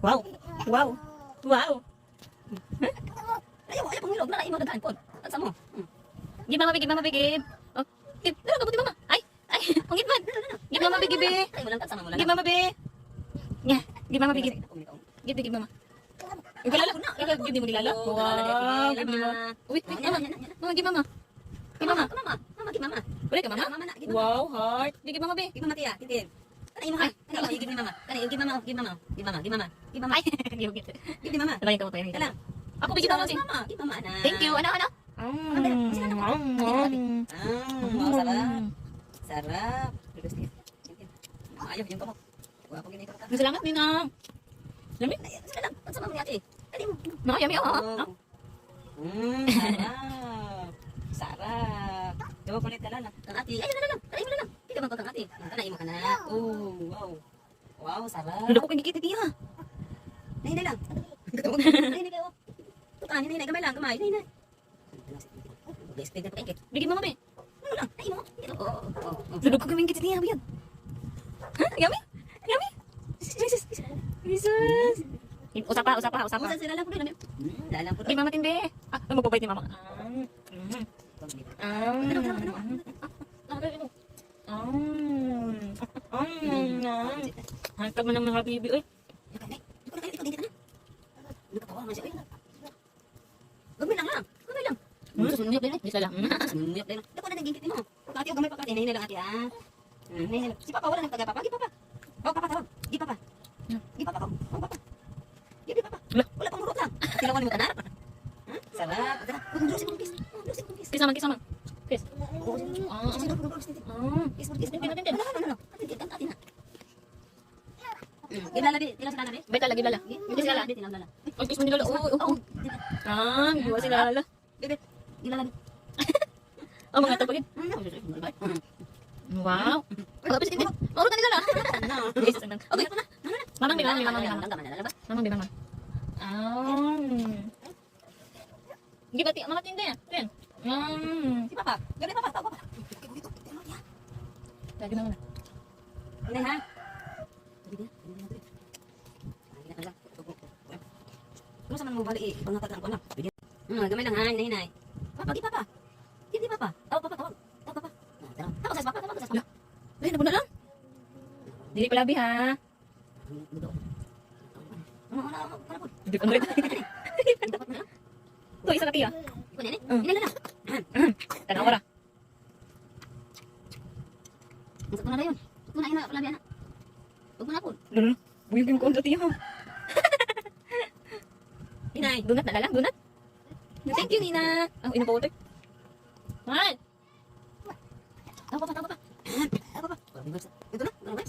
Wow. Wow. Wow. Ayaw pang hilog na imo daghan pod. Asa mo? Give mama, give mama, give. Oh, give. Dala ka buti mama. Ay, ang git man. Give mama, give. Ay mo lang kasama mo lang. Give mama, be. Nya, give mama, give. Give mama. Yung kilala ko na. Give di mo kilala. Wow, give mama. Uy, mama. Mama, give mama. Give mama. Mama, give mama. Boleh ka mama? Mama na, give mama. Wow, heart. Give mama, be. Give mama tiya, titin. Kanay mo ha. Kanay give ni mama. Kanay give mama, give mama. Give mama, give mama. Give mama. Ay, give Give ni mama. Talagang ka mo tayo. Kailan? Ako bigyan mo Give mama, give mama na. Thank you. Ano? Wow, sarap. Sarap. Ayaw yung kamot. Wapo ginito ka. Salamat, Ninang. Yummy. Sige lang, pagsama mo ni ate. Dali mo. No, yummy. Sarap. Sarap. Diba kulit ka lang. Kang ate. Ay, lang. Kanay mo lang. Hindi ka man kang ate. Kanay mo ka na. Oh, wow. Wow, sarap. Lalo ko kong gigit iti ha. Nahinay lang. Nahinay kayo. Tukan, nahinay. Gamay lang, gamay. Nahinay. Explain na pa kayo. Bigyan mo, be. Ano lang? Nahin mo. Lalo ko kong gigit iti ha. Biyan. Ha? Yummy? Yummy? Jesus. Jesus. Usapa. Usan sila lang po rin. Lalang po Give rin. mama tindi. Magpapait ni mama. Hantag mo ng mga bibi, oy. Gagawin lang. Susunyap din eh. Bisa lang. Sunyap din. Dako na naging kiti mo. Ate, gamay pa ka. Nahinay lang ate ah. Nahinay lang. Si Papa wala nang taga Papa. Gi Papa. Oh, Papa tawag. Gi Papa. Gi Papa ko. Oh, Papa. Gi Papa. Wala pang murot lang. Tilawan mo tanan. Sarap. Dudus ko kiss. Dudus ko kiss. Kiss naman. Kiss. Kiss. Ano? Ate na. Gilala di, tila sila na di. Baik lagi lala. Hindi sila di, tila lala. Oh, kiss mo ni lala. Oh. Giwa si lala. Bebe, gilala di. Oh, mga tapagin. Wow. Tapos hindi. Mauro ka ni lala. Jesus, nang. Okay. Mamang bilang. Mamang bilang. Gibati, mga tindi. Ten. Si Papa. Gabi Papa, tawa Papa. Lagi na muna. Ini ha. Ano sa man mo balik eh, ibang natagran ko na. Gamay lang ha, hinay. Papa, gi Papa. Gi Papa. Tawa Papa, tawag. Tawa Papa. Tawa sa Papa, tawa sa Papa. Ay, nabuna lang. Dili pala bi ha. Hindi pa rin. Ito, isa laki ah. Ini lang. Tanaw ko ra. Masuk na yun. Masuk na ina palabi anak. Huwag mo na po. Lalo. Buyugin ko ang dati ha. Hinay. Donut na lang, donut. Thank you, Nina. Oh, ina pa ulit. Man. Tawa Papa, tawa Papa. Tawa Papa. Ito na, ano ba?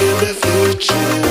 in the future.